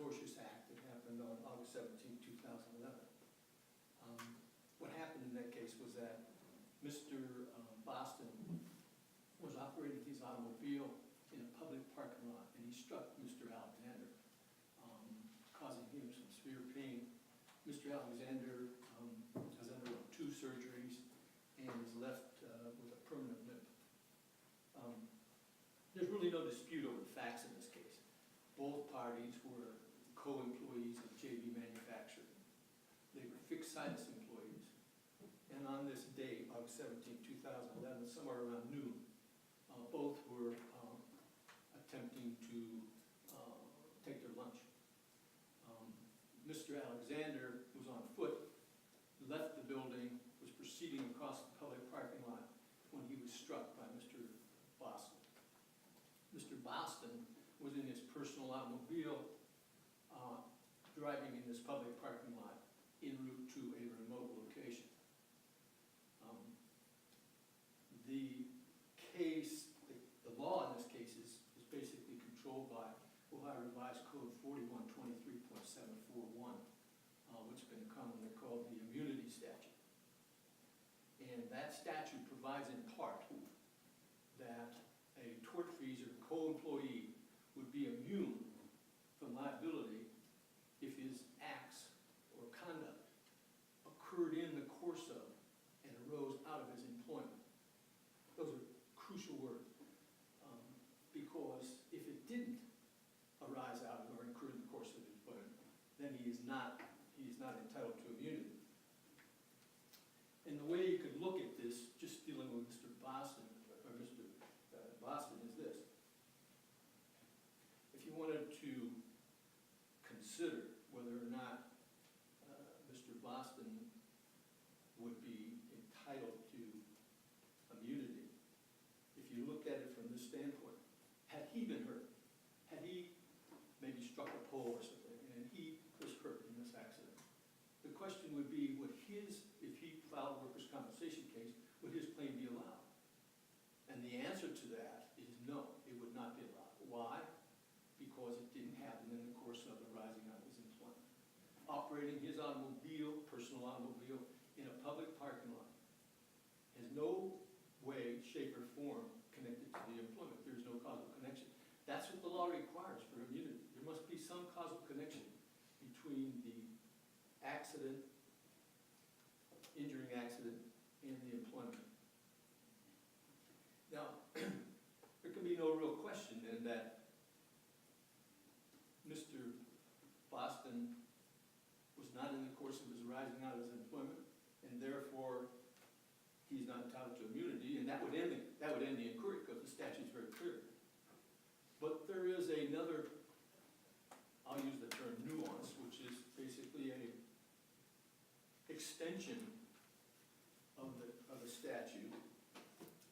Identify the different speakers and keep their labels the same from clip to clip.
Speaker 1: tortious act that happened on August 17, 2011. What happened in that case was that Mr. Boston was operating his automobile in a public parking lot, and he struck Mr. Alexander, causing him some severe pain. Mr. Alexander has undergone 2 surgeries and is left with a permanent limp. There's really no dispute over the facts in this case. Both parties were co-employees of JB Manufacturing. They were fixed situs employees. And on this date, August 17, 2011, somewhere around noon, both were attempting to take their lunch. Mr. Alexander was on foot, left the building, was proceeding across the public parking lot when he was struck by Mr. Boston. Mr. Boston was in his personal automobile, driving in this public parking lot en route to a remote location. The case, the law in this case is basically controlled by Ohio Revised Code 4123.741, which has been commonly called the immunity statute. And that statute provides in part that a tortfeasor co-employee would be immune from liability if his acts or conduct occurred in the course of and arose out of his employment. Those are crucial words, because if it didn't arise out of or occur in the course of his employment, then he is not entitled to immunity. And the way you could look at this, just dealing with Mr. Boston, is this. If you wanted to consider whether or not Mr. Boston would be entitled to immunity, if you looked at it from this standpoint, had he been hurt, had he maybe struck a pole or something, and he was hurt in this accident, the question would be, if he filed a workers' compensation case, would his claim be allowed? And the answer to that is no, it would not be allowed. Why? Because it didn't happen in the course of the rising out of his employment. Operating his automobile, personal automobile, in a public parking lot has no way, shape, or form connected to the employment. There's no causal connection. That's what the law requires for immunity. There must be some causal connection between the accident, injuring accident, and the employment. Now, there can be no real question in that Mr. Boston was not in the course of his rising out of his employment, and therefore he's not entitled to immunity, and that would end the inquiry because the statute is very clear. But there is another, I'll use the term nuance, which is basically an extension of the statute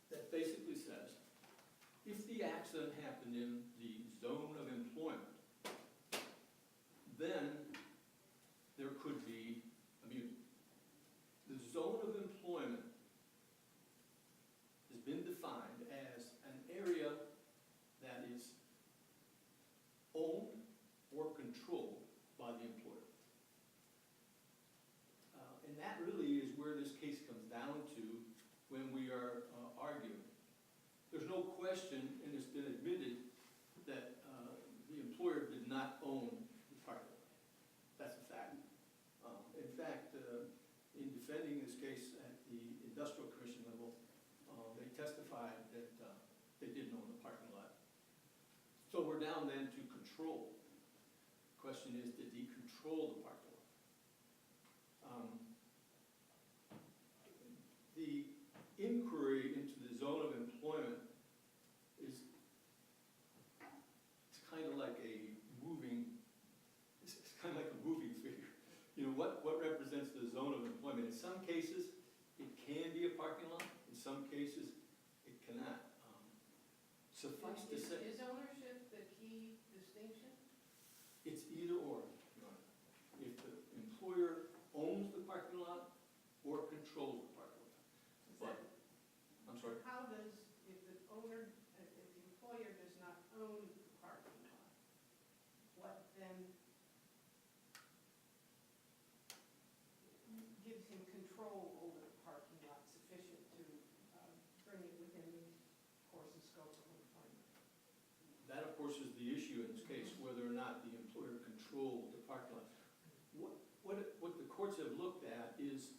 Speaker 1: that basically says, if the accident happened in the zone of employment, then there could be immunity. The zone of employment has been defined as an area that is owned or controlled by the employer. And that really is where this case comes down to when we are arguing. There's no question, and it's been admitted, that the employer did not own the parking lot. That's a fact. In fact, in defending this case at the Industrial Commission level, they testified that they didn't own the parking lot. So we're down then to control. The question is, did he control the parking lot? The inquiry into the zone of employment is kind of like a moving figure. You know, what represents the zone of employment? In some cases, it can be a parking lot. In some cases, it cannot. Suffice to say,
Speaker 2: is ownership the key distinction?
Speaker 1: It's either or, Your Honor. If the employer owns the parking lot or controls the parking lot. But, I'm sorry?
Speaker 2: How does, if the employer does not own the parking lot, what then can control over the parking lot sufficient to bring it within the course and scope of employment.
Speaker 1: That, of course, is the issue in this case, whether or not the employer controlled the parking lot. What the courts have looked at is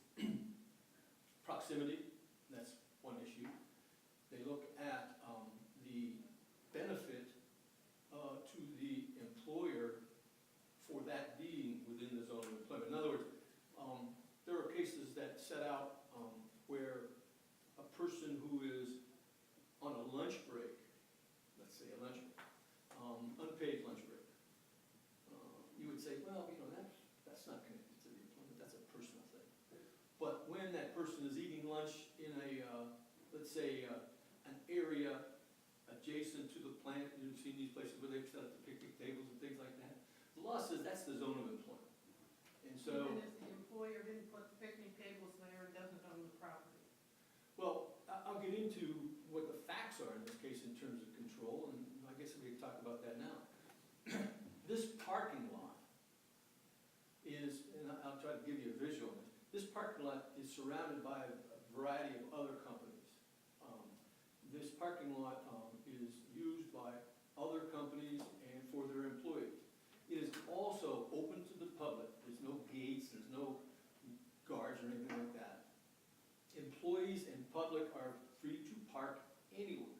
Speaker 1: proximity, that's one issue. They look at the benefit to the employer for that being within the zone of employment. In other words, there are cases that set out where a person who is on a lunch break, let's say a lunch break, unpaid lunch break, you would say, well, that's not connected to the employment, that's a personal thing. But when that person is eating lunch in let's say, an area adjacent to the plant, you've seen these places where they've set up the picnic tables and things like that, the law says that's the zone of employment. And so,
Speaker 2: Even if the employer didn't put the picnic tables there and doesn't own the property.
Speaker 1: well, I'll get into what the facts are in this case in terms of control, and I guess we can talk about that now. This parking lot is, and I'll try to give you a visual on this. This parking lot is surrounded by a variety of other companies. This parking lot is used by other companies and for their employees. It is also open to the public. There's no gates, there's no guards or anything like that. Employees and public are free to park anywhere.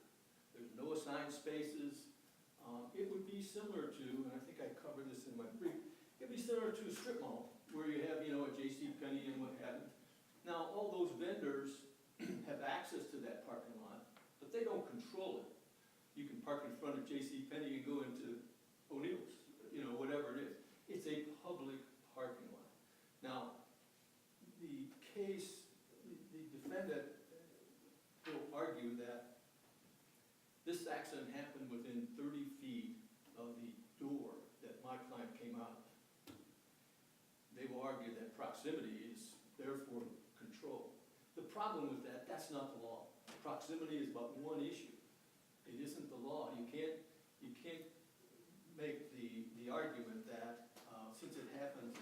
Speaker 1: There's no assigned spaces. It would be similar to, and I think I covered this in my brief, it'd be similar to a strip mall where you have, a JCPenney and what have you. Now, all those vendors have access to that parking lot, but they don't control it. You can park in front of JCPenney and go into O'Neill's, whatever it is. It's a public parking lot. Now, the case, the defendant will argue that this accident happened within 30 feet of the door that my client came out of. They will argue that proximity is therefore control. The problem with that, that's not the law. Proximity is but one issue. It isn't the law. You can't make the argument that since it happened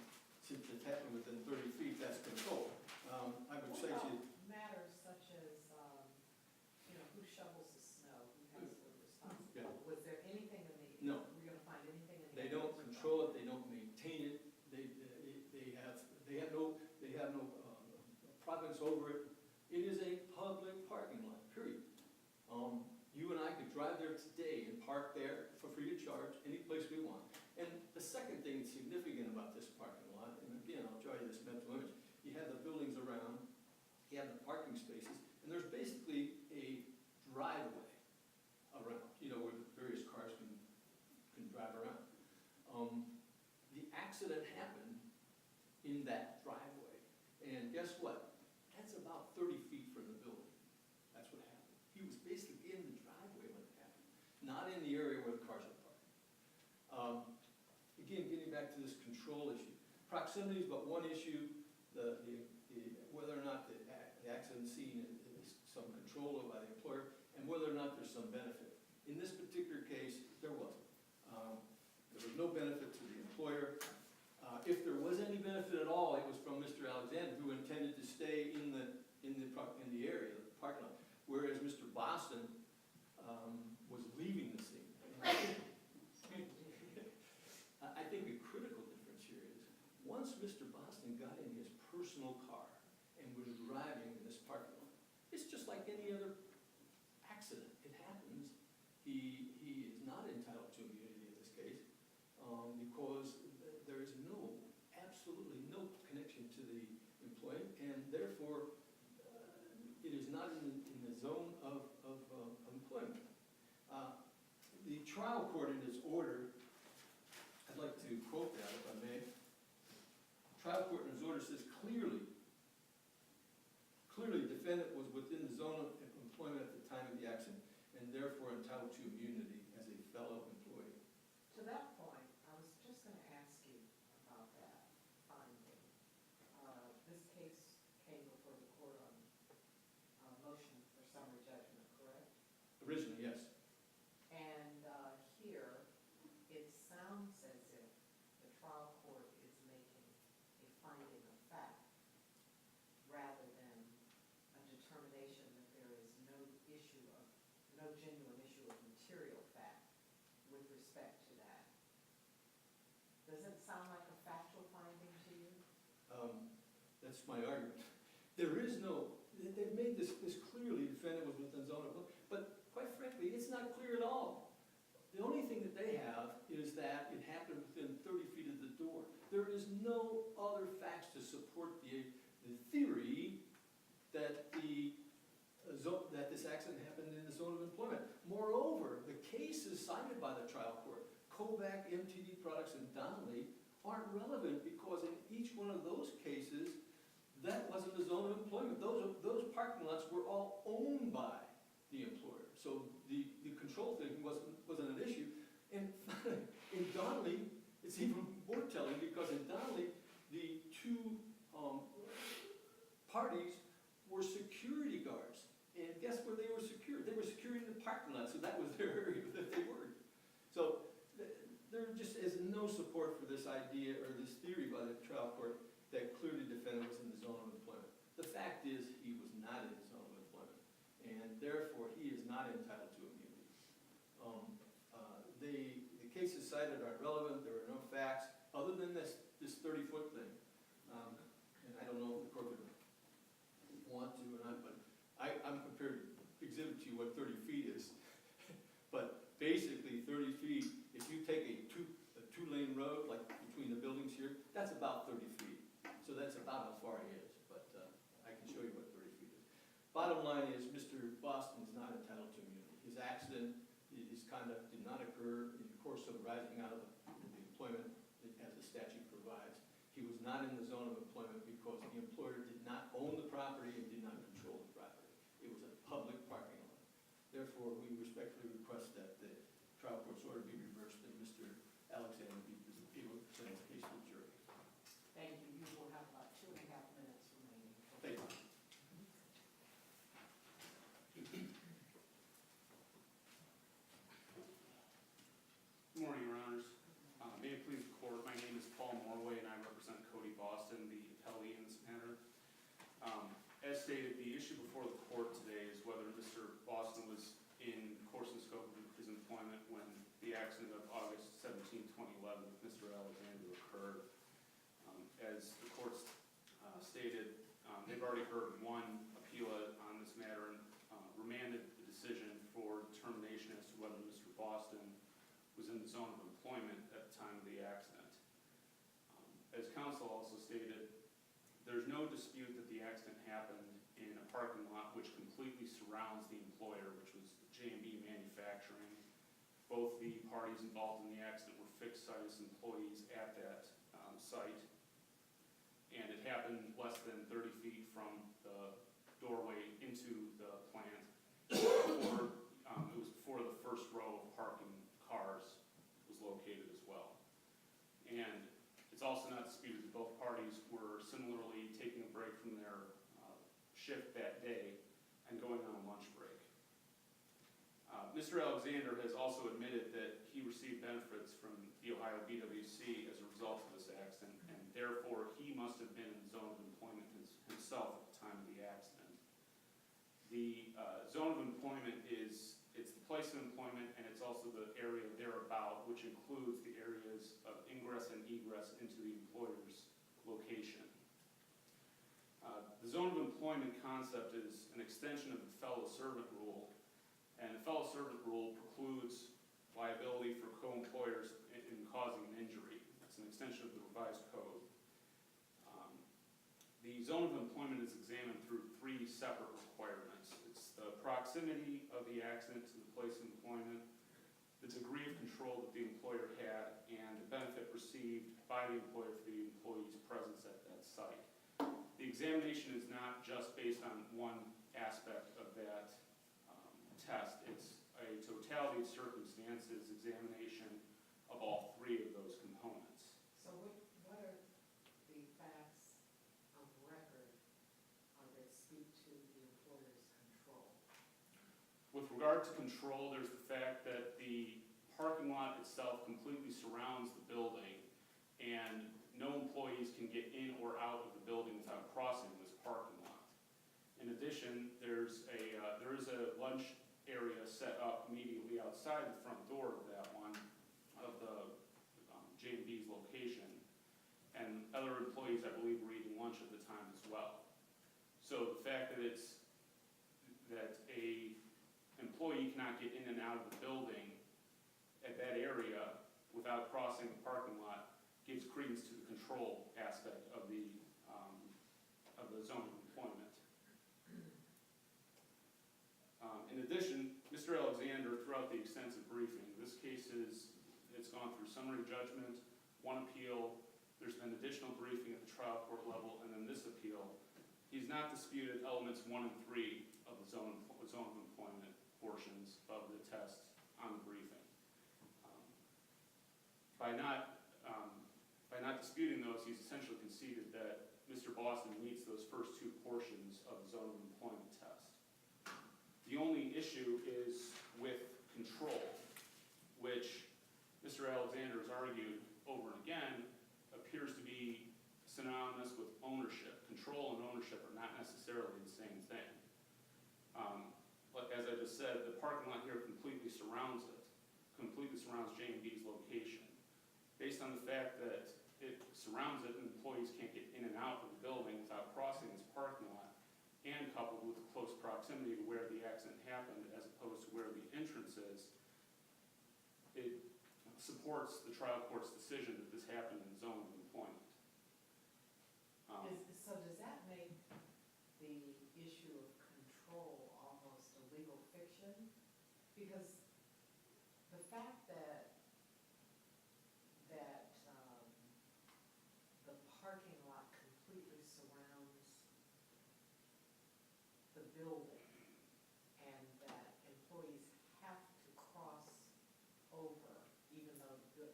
Speaker 1: within 30 feet, that's control. I would say to you,
Speaker 3: Matters such as, who shovels the snow, who has the responsibility?
Speaker 1: Yeah.
Speaker 3: Was there anything in the?
Speaker 1: No.
Speaker 3: We're gonna find anything in the?
Speaker 1: they don't control it, they don't maintain it, they have no province over it. It is a public parking lot, period. You and I could drive there today and park there for free of charge, any place we want. And the second thing that's significant about this parking lot, and again, I'll draw you this mental image, you have the buildings around, you have the parking spaces, and there's basically a driveway around, where the various cars can drive around. The accident happened in that driveway, and guess what? That's about 30 feet from the building. That's what happened. He was basically in the driveway when it happened, not in the area where the cars are parked. Again, getting back to this control issue. Proximity is but one issue. Whether or not the accident scene is some control over by the employer, and whether or not there's some benefit. In this particular case, there wasn't. There was no benefit to the employer. If there was any benefit at all, it was from Mr. Alexander, who intended to stay in the area, the parking lot, whereas Mr. Boston was leaving the scene. I think a critical difference here is once Mr. Boston got in his personal car and was driving in this parking lot, it's just like any other accident. It happens. He is not entitled to immunity in this case because there is absolutely no connection to the employee, and therefore it is not in the zone of employment. The trial court in its order, I'd like to quote that if I may. Trial court in its order says clearly defendant was within the zone of employment at the time of the accident and therefore entitled to immunity as a fellow employee.
Speaker 3: To that point, I was just gonna ask you about that finding. This case came before the court on motion for summary judgment, correct?
Speaker 1: Originally, yes.
Speaker 3: And here, it sounds as if the trial court is making a finding of fact no genuine issue of material fact with respect to that. Does it sound like a factual finding to you?
Speaker 1: That's my argument. There is no, they've made this clearly, the defendant was within zone of, but quite frankly, it's not clear at all. The only thing that they have is that it happened within 30 feet of the door. There is no other facts to support the theory that that this accident happened in the zone of employment. Moreover, the cases cited by the trial court, Kovac, MTD Products, and Donnelly, aren't relevant because in each one of those cases, that wasn't the zone of employment. Those parking lots were all owned by the employer. So the control thing wasn't an issue. And in Donnelly, it's even more telling because in Donnelly, the two parties were security guards. And guess where they were secured? They were secured in the parking lot, so that was their area that they were. So there just is no support for this idea or this theory by the trial court that clearly the defendant was in the zone of employment. The fact is he was not in the zone of employment, and therefore he is not entitled to immunity. The cases cited are relevant. There are no facts other than this 30-foot thing. And I don't know if the court would want to or not, but I'm prepared to exhibit to you what 30 feet is. But basically 30 feet, if you take a two-lane road, like between the buildings here, that's about 30 feet. So that's about how far he is, but I can show you what 30 feet is. Bottom line is Mr. Boston is not entitled to immunity. His accident, his conduct did not occur in the course of rising out of the employment as the statute provides. He was not in the zone of employment because the employer did not own the property and did not control the property. It was a public parking lot. Therefore, we respectfully request that the trial court's order be reversed and Mr. Alexander be able to present his case to the jury.
Speaker 3: Thank you. You will have about 2.5 minutes remaining.
Speaker 1: Thank you.
Speaker 4: Good morning, Your Honors. May it please the court, my name is Paul Morway and I represent Cody Boston, the appellee in this matter. As stated, the issue before the court today is whether Mr. Boston was in course and scope of his employment when the accident of August 17, 2011 with Mr. Alexander occurred. As the court's stated, they've already heard one appeal on this matter and remanded the decision for determination as to whether Mr. Boston was in the zone of employment at the time of the accident. As counsel also stated, there's no dispute that the accident happened in a parking lot which completely surrounds the employer, which was J&B Manufacturing. Both the parties involved in the accident were fixed-size employees at that site, and it happened less than 30 feet from the doorway into the plant. It was before the first row of parking cars was located as well. And it's also not disputed that both parties were similarly taking a break from their shift that day and going on a lunch break. Mr. Alexander has also admitted that he received benefits from the Ohio BWC as a result of this accident, and therefore he must have been in the zone of employment himself at the time of the accident. The zone of employment it's the place of employment, and it's also the area thereabout, which includes the areas of ingress and egress into the employer's location. The zone of employment concept is an extension of the fellow servant rule, and the fellow servant rule precludes liability for co-employers in causing an injury. It's an extension of the revised code. The zone of employment is examined through 3 separate requirements. It's the proximity of the accident to the place of employment, the degree of control that the employer had, and the benefit received by the employer for the employee's presence at that site. The examination is not just based on one aspect of that test. It's a totality of circumstances examination of all 3 of those components.
Speaker 3: So what are the facts of record that speak to the employer's control?
Speaker 4: With regard to control, there's the fact that the parking lot itself completely surrounds the building, and no employees can get in or out of the building without crossing this parking lot. In addition, there is a lunch area set immediately outside the front door of that one, of the J&B's location. And other employees, I believe, were eating lunch at the time as well. So the fact that a employee cannot get in and out of the building at that area without crossing the parking lot gives credence to the control aspect of the zone of employment. In addition, Mr. Alexander, throughout the extensive briefing, this case it's gone through summary judgment, one appeal, there's been additional briefing at the trial court level, and then this appeal. He's not disputed elements 1 and 3 of the zone of employment portions of the test on the briefing. By not disputing those, he's essentially conceded that Mr. Boston meets those first 2 portions of the zone of employment test. The only issue is with control, which Mr. Alexander has argued over and again appears to be synonymous with ownership. Control and ownership are not necessarily the same thing. But as I just said, the parking lot here completely surrounds J&B's location. Based on the fact that it surrounds it and employees can't get in and out of the building without crossing this parking lot, and coupled with the close proximity to where the accident happened as opposed to where the entrance is, it supports the trial court's decision that this happened in the zone of employment.
Speaker 3: So does that make the issue of control almost a legal fiction? Because the fact that the parking lot completely surrounds the building and that employees have to cross over, even though the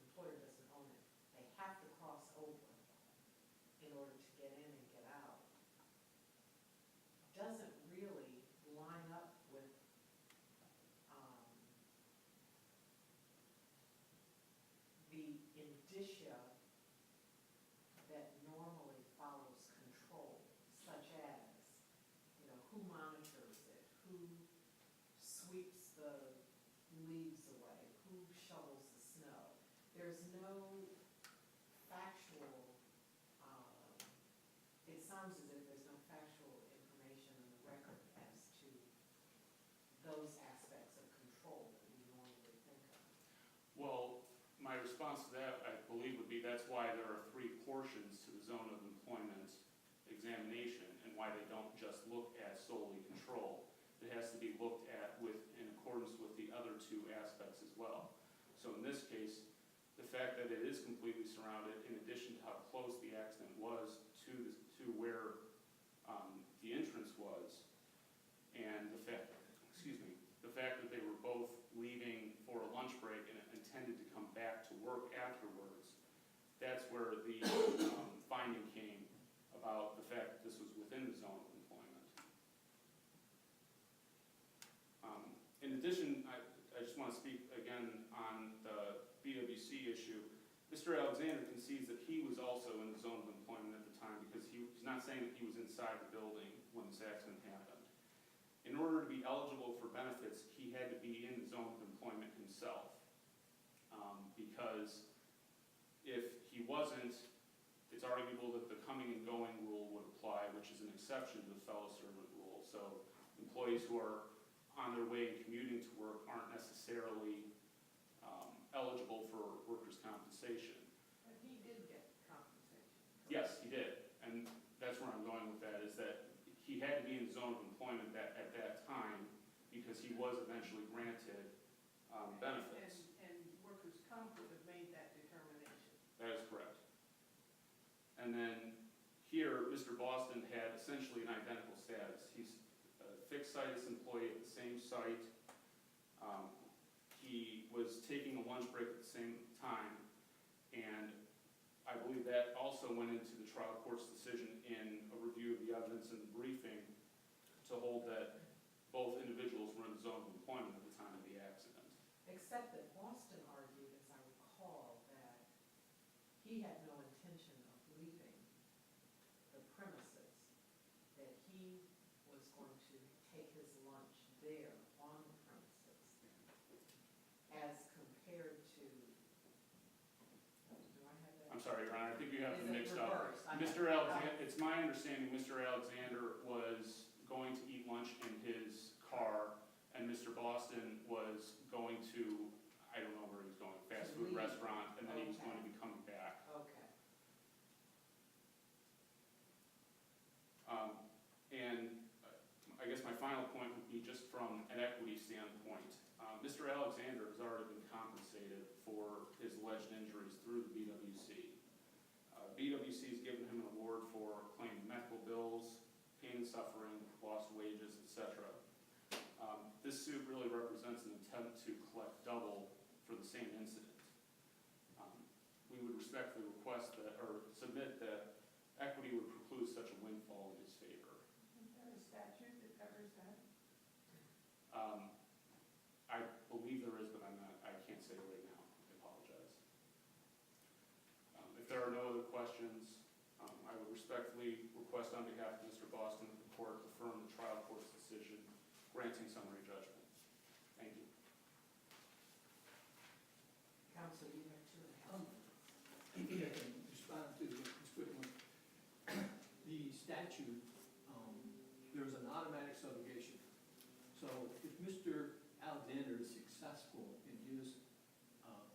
Speaker 3: employer doesn't own it, they have to cross over in order to get in and get out, doesn't really line up with the indicia that normally follows control, such as, who monitors it, who sweeps the leaves away, who shovels the snow. There's no factual, it sounds as if there's no factual information in the record as to those aspects of control that we normally think of.
Speaker 4: Well, my response to that, I believe, would be that's why there are 3 portions to the zone of employment examination and why they don't just look at solely control. It has to be looked at in accordance with the other 2 aspects as well. So in this case, the fact that it is completely surrounded, in addition to how close the accident was to where the entrance was, and the fact that they were both leaving for a lunch break and intended to come back to work afterwards, that's where the finding came about the fact that this was within the zone of employment. In addition, I just want to speak again on the BWC issue. Mr. Alexander concedes that he was also in the zone of employment at the time because he's not saying that he was inside the building when this accident happened. In order to be eligible for benefits, he had to be in the zone of employment himself. Because if he wasn't, it's arguable that the coming and going rule would apply, which is an exception to the fellow servant rule. So employees who are on their way and commuting to work aren't necessarily eligible for workers' compensation.
Speaker 2: But he did get compensation.
Speaker 4: Yes, he did. And that's where I'm going with that, is that he had to be in the zone of employment at that time because he was eventually granted benefits.
Speaker 2: And workers' comp would have made that determination.
Speaker 4: That is correct. And then here, Mr. Boston had essentially an identical status. He's a fixed situs employee at the same site. He was taking a lunch break at the same time, and I believe that also went into the trial court's decision in a review of the evidence in the briefing to hold that both individuals were in the zone of employment at the time of the accident.
Speaker 3: Except that Boston argued, as I recall, that he had no intention of leaving the premises, that he was going to take his lunch there on
Speaker 4: Mr. Alexander, it's my understanding Mr. Alexander was going to eat lunch in his car, and Mr. Boston was going to, I don't know where he was going, fast food
Speaker 3: Leave.
Speaker 4: restaurant, and then he was
Speaker 3: Okay.
Speaker 4: going to be coming back.
Speaker 3: Okay.
Speaker 4: And I guess my final point would be just from an equity standpoint. Mr. Alexander has already been compensated for his alleged injuries through the BWC. BWC has given him an award for claiming medical bills, pain and suffering, lost wages, etc. This suit really represents an attempt to collect double for the same incident. We would respectfully request that, or submit that equity would preclude such a windfall in his favor.
Speaker 2: Is there a statute that covers that?
Speaker 4: I believe there is, but I can't say right now. I apologize. If there are no other questions, I would respectfully request on behalf of Mr. Boston that the court affirm the trial court's decision granting summary judgment. Thank you.
Speaker 3: Counsel, you have 2.5 minutes.
Speaker 1: Maybe I can respond to this quick one. The statute, there's an automatic subrogation. So if Mr. Alexander is successful in his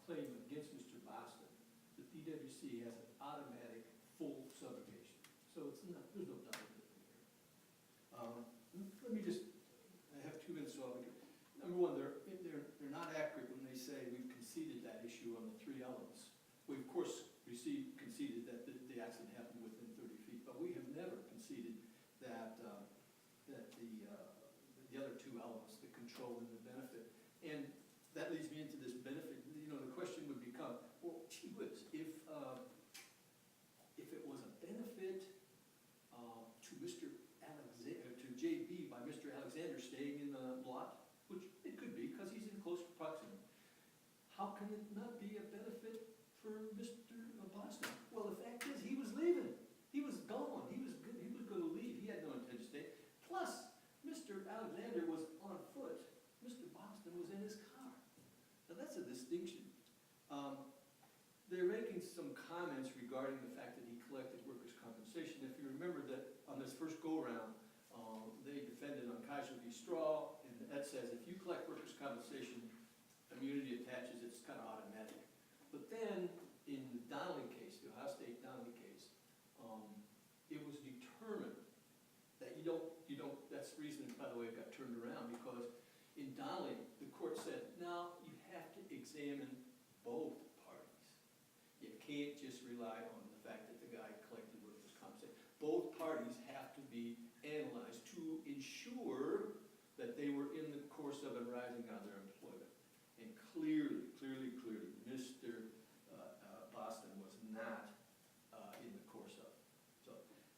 Speaker 1: claim against Mr. Boston, the PWC has an automatic full subrogation. So it's not, there's no doubt in here. Let me just, I have 2 minutes, so I'll make it. Number one, they're not accurate when they say we've conceded that issue on the 3 elements. We, of course, conceded that the accident happened within 30 feet, but we have never conceded that the other 2 elements, the control and the benefit. And that leads me into this benefit. You know, the question would become, well, gee whiz, if it was a benefit to Mr. Alexander, to JB by Mr. Alexander staying in the lot, which it could be because he's in close proximity, how can it not be a benefit for Mr. Boston? Well, the fact is, he was leaving. He was gone. He was going to leave. He had no intent to stay. Plus, Mr. Alexander was on foot. Mr. Boston was in his car. Now, that's a distinction. They're making some comments regarding the fact that he collected workers' compensation. If you remember that on this first go-around, they defended on casualty straw, and that says if you collect workers' compensation, immunity attaches, it's kind of automatic. But then, in the Donnelly case, the Ohio State Donnelly case, it was determined that you don't, that's the reason, by the way, it got turned around, because in Donnelly, the court said, no, you have to examine both parties. You can't just rely on the fact that the guy collected workers' compensation. Both parties have to be analyzed to ensure that they were in the course of and rising out of their employment. And clearly, Mr. Boston was not in the course of. So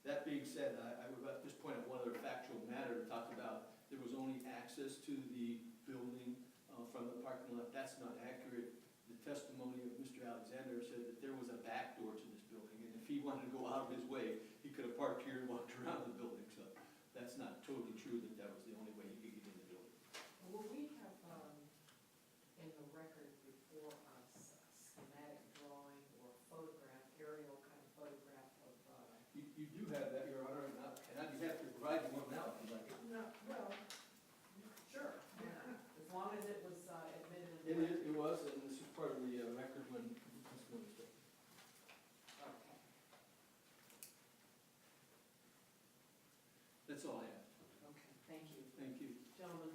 Speaker 1: that being said, I would at this point have one other factual matter to talk about. There was only access to the building from the parking lot. That's not accurate. The testimony of Mr. Alexander said that there was a back door to this building, and if he wanted to go out of his way, he could have parked here and walked around the building. So that's not totally true that that was the only way he could get in the building.
Speaker 3: Will we have, in the record before us, a schematic drawing or photograph, aerial kind of photograph of,
Speaker 1: You do have that, Your Honor, and I'd be happy to provide you one now if you'd like it.
Speaker 3: no, well, sure, as long as it was admitted in the record.
Speaker 1: It was, and this is part of the record when testimony was taken.
Speaker 3: Okay.
Speaker 1: That's all I have.
Speaker 3: Okay, thank you.
Speaker 1: Thank you.
Speaker 3: Gentlemen,